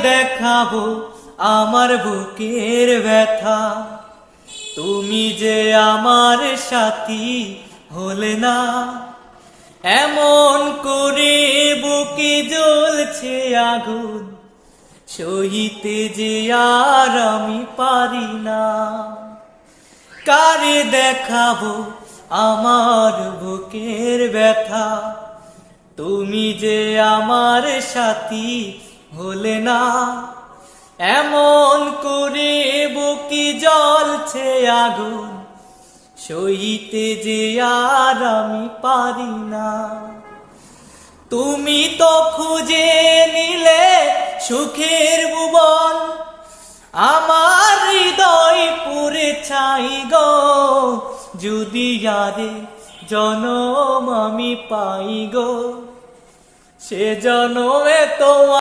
দেখাবো আমার বুকের ব্যথা, তুমি যে আমার সাথী হলে না। এমন করে বুকে জ্বলছে আগুন, সহিতে যে আর আমি পারি না। কারে দেখাবো আমার বুকের ব্যথা, তুমি যে আমার সাথী হলে না। এমন করে বুকে জ্বলছে আগুন, সইতে যে আর আমি পারি না। তুমি তো খুঁজে নিলে সুখের ভুবন, আমার হৃদয় পুরে ছাই গো। যদি আরে জনম আমি পাই গো, সে জনমে তো